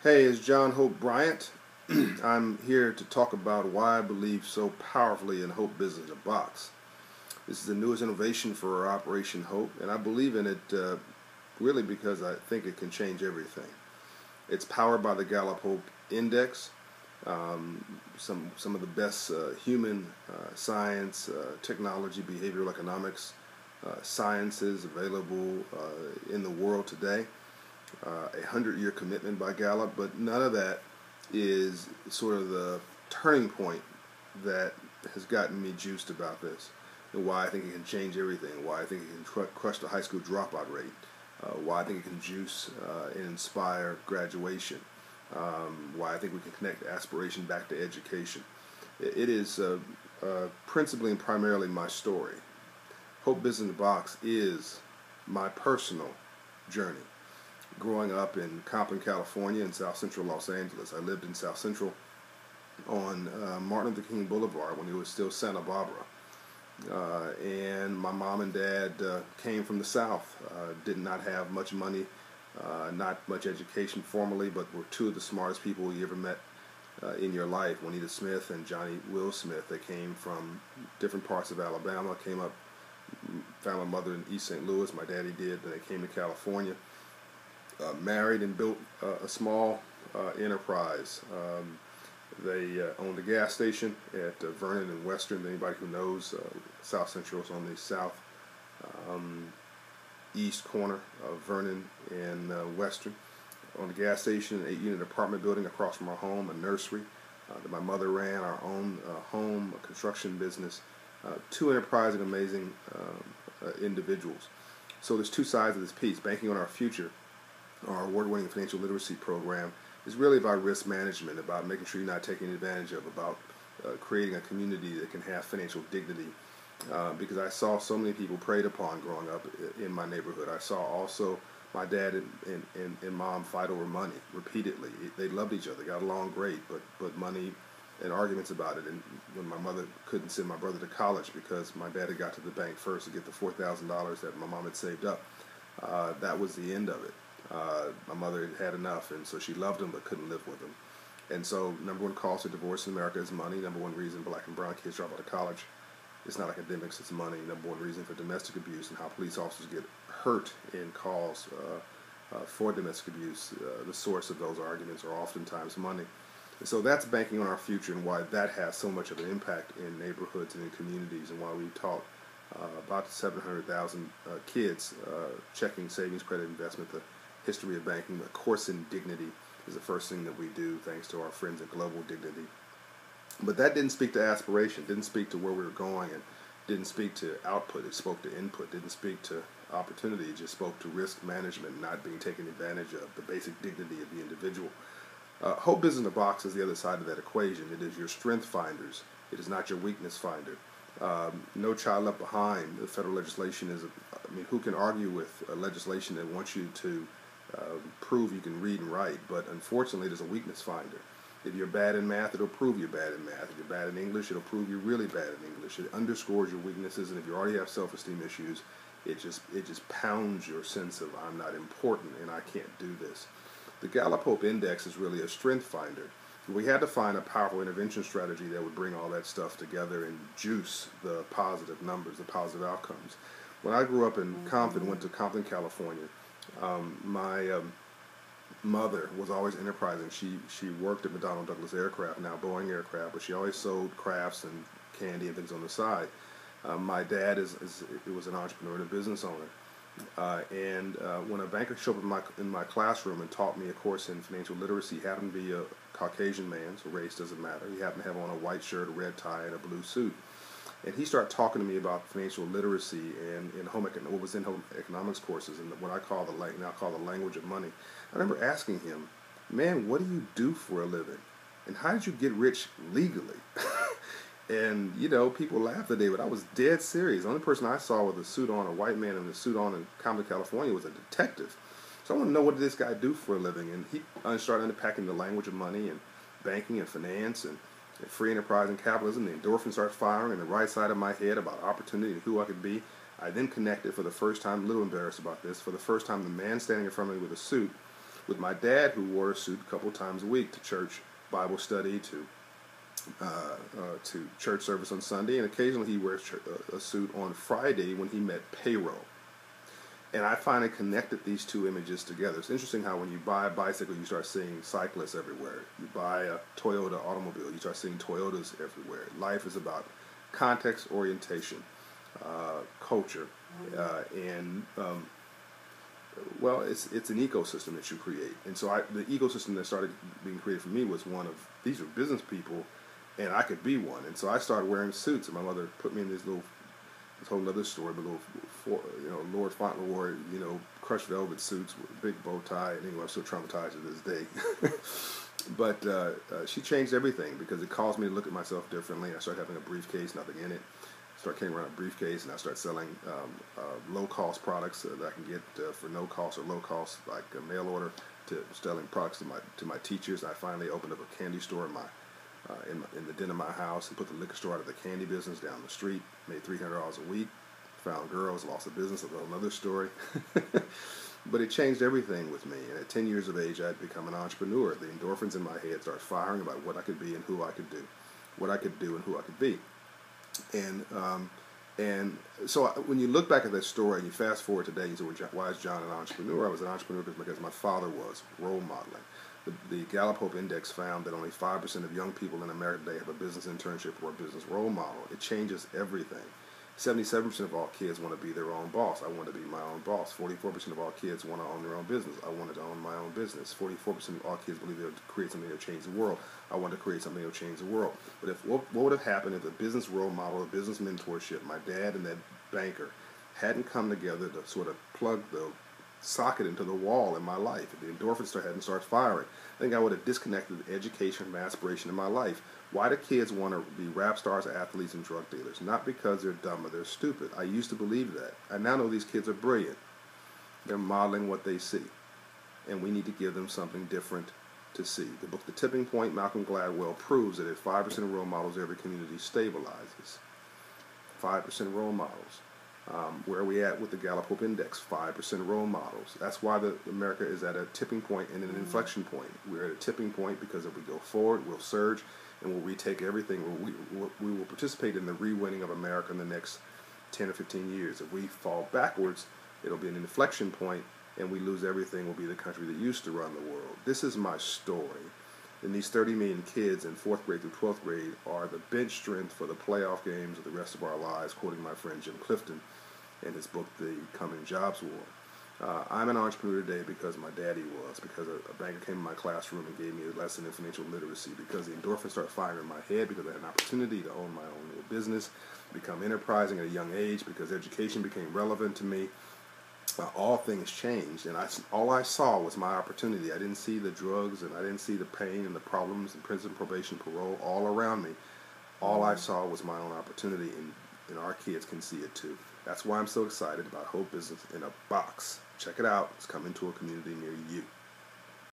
Hey, it's John-Hope-Bryant. I'm here to talk about why I believe so powerfully in Hope Business in a Box. This is the newest innovation for Operation Hope, and I believe in it really because I think it can change everything. It's powered by the gallup-hope-index, some of the best human science, technology, behavioral economics sciences available in the world today. A 100-year commitment by Gallup, but none of that is sort of the turning point that has gotten me juiced about this, and why I think it can change everything, why I think it can crush the high school dropout rate, why I think it can juice and inspire graduation, why I think we can connect aspiration back to education. It is principally and primarily my story. Hope Business in the Box is my personal journey. Growing up in Compton, California, in South Central Los Angeles. I lived in South Central on Martin Luther King Boulevard when it was still Santa Barbara. And my mom and dad came from the South, did not have much money, not much education formally, but were two of the smartest people you ever met in your life, Juanita Smith and Johnny Will Smith. They came from different parts of Alabama, found my mother in East St. Louis, my daddy did, then they came to California. Married and built a small enterprise. They owned a gas station at Vernon and Western. Anybody who knows, South Central is on the south east corner of Vernon and Western. Owned a gas station, an 8-unit apartment building across from our home, a nursery that my mother ran, our own home, a construction business. Two enterprising, amazing individuals. So there's two sides of this piece. Banking on our future. Our award-winning financial literacy program is really about risk management, about making sure you're not taking advantage of, about creating a community that can have financial dignity. Because I saw so many people preyed upon growing up in my neighborhood. I saw also my dad and mom fight over money repeatedly. They loved each other, they got along great, but money and arguments about it. And when my mother couldn't send my brother to college because my dad had got to the bank first to get the $4,000 that my mom had saved up, that was the end of it. My mother had enough, and so she loved him but couldn't live with him. And so number one cause for divorce in America is money. Number one reason black and brown kids drop out of college, it's not academics, it's money. Number one reason for domestic abuse and how police officers get hurt in calls for domestic abuse, the source of those arguments are oftentimes money. And so that's banking on our future, and why that has so much of an impact in neighborhoods and in communities, and why we taught about 700,000 kids checking, savings, credit, investment, the history of banking. A course in dignity is the first thing that we do, thanks to our friends at Global Dignity. But that didn't speak to aspiration, didn't speak to where we were going, and didn't speak to output. It spoke to input, didn't speak to opportunity. It just spoke to risk management, not being taken advantage of, the basic dignity of the individual. Hope Business in a Box is the other side of that equation. It is your strength finders. It is not your weakness finder. No Child Left Behind. The federal legislation is, who can argue with legislation that wants you to prove you can read and write? But unfortunately, it is a weakness finder. If you're bad in math, it'll prove you're bad in math. If you're bad in English, it'll prove you're really bad in English. It underscores your weaknesses, and if you already have self-esteem issues, it just pounds your sense of I'm not important and I can't do this. The gallup-hope-index is really a strength finder. We had to find a powerful intervention strategy that would bring all that stuff together and juice the positive numbers, the positive outcomes. When I grew up in Compton, went to Compton, California, my mother was always enterprising. She worked at McDonnell Douglas Aircraft, now Boeing Aircraft, but she always sold crafts and candy and things on the side. My dad was an entrepreneur and a business owner. And when a banker showed up in my classroom and taught me a course in financial literacy, he happened to be a Caucasian man, so race doesn't matter. He happened to have on a white shirt, a red tie, and a blue suit. And he started talking to me about financial literacy and what was in home economics courses, and what I call the language of money. I remember asking him, "Man, what do you do for a living? And how did you get rich legally?" And, people laughed today, but I was dead serious. The only person I saw with a suit on, a white man with a suit on in Compton, California, was a detective. So I want to know, what did this guy do for a living? And he started unpacking the language of money and banking and finance and free enterprise and capitalism. The endorphins started firing in the right side of my head about opportunity and who I could be. I then connected for the first time, a little embarrassed about this, for the first time the man standing in front of me with a suit with my dad, who wore a suit a couple times a week to church, Bible study, to church service on Sunday, and occasionally he wears a suit on Friday when he met payroll. And I finally connected these two images together. It's interesting how when you buy a bicycle, you start seeing cyclists everywhere. You buy a Toyota automobile, you start seeing Toyotas everywhere. Life is about context, orientation, culture, and well, it's an ecosystem that you create. And so the ecosystem that started being created for me was one of, these were business people, and I could be one. And so I started wearing suits, and my mother put me in this whole other story, but Lord Fauntleroy, crushed velvet suits with a big bow tie. And anyway, I'm still traumatized to this day. But she changed everything because it caused me to look at myself differently. I started having a briefcase, nothing in it. Start carrying around a briefcase, and I start selling low-cost products that I can get for no cost or low cost, like a mail order, to selling products to my teachers. I finally opened up a candy store in the den of my house and put the liquor store out of the candy business down the street. Made $300 a week. Found girls, lost a business. That's another story. But it changed everything with me. And at 10 years of age, I had become an entrepreneur. The endorphins in my head started firing about what I could be and who I could do, what I could do and who I could be. And so when you look back at that story and you fast forward today, you say, well, why is John an entrepreneur? I was an entrepreneur because my father was role modeling. The gallup-hope-index found that only 5% of young people in America today have a business internship or a business role model. It changes everything. 77% of all kids want to be their own boss. I want to be my own boss. 44% of all kids want to own their own business. I wanted to own my own business. 44% of all kids believe they'll create something that'll change the world. I want to create something that'll change the world. But what would have happened if the business role model, the business mentorship, my dad and that banker hadn't come together to sort of plug the socket into the wall in my life, if the endorphins hadn't started firing? I think I would have disconnected education from aspiration in my life. Why do kids want to be rap stars, athletes, and drug dealers? Not because they're dumb or they're stupid. I used to believe that. I now know these kids are brilliant. They're modeling what they see. And we need to give them something different to see. The book The Tipping Point, Malcolm Gladwell, proves that at 5% of role models, every community stabilizes. 5% role models. Where are we at with the gallup-hope-index? 5% role models. That's why America is at a tipping point and an inflection point. We're at a tipping point because if we go forward, we'll surge and we'll retake everything. We will participate in the re-winning of America in the next 10 or 15 years. If we fall backwards, it'll be an inflection point and we lose everything. We'll be the country that used to run the world. This is my story. And these 30 million kids in 4th grade through 12th grade are the bench strength for the playoff games of the rest of our lives, quoting my friend Jim Clifton in his book, The Coming Jobs War. I'm an entrepreneur today because my daddy was, because a banker came in my classroom and gave me a lesson in financial literacy, because the endorphins started firing in my head, because I had an opportunity to own my own little business, become enterprising at a young age, because education became relevant to me. All things changed, and all I saw was my opportunity. I didn't see the drugs, and I didn't see the pain and the problems and prison, probation, parole all around me. All I saw was my own opportunity, and our kids can see it too. That's why I'm so excited about Hope Business in a Box. Check it out. It's coming to a community near you.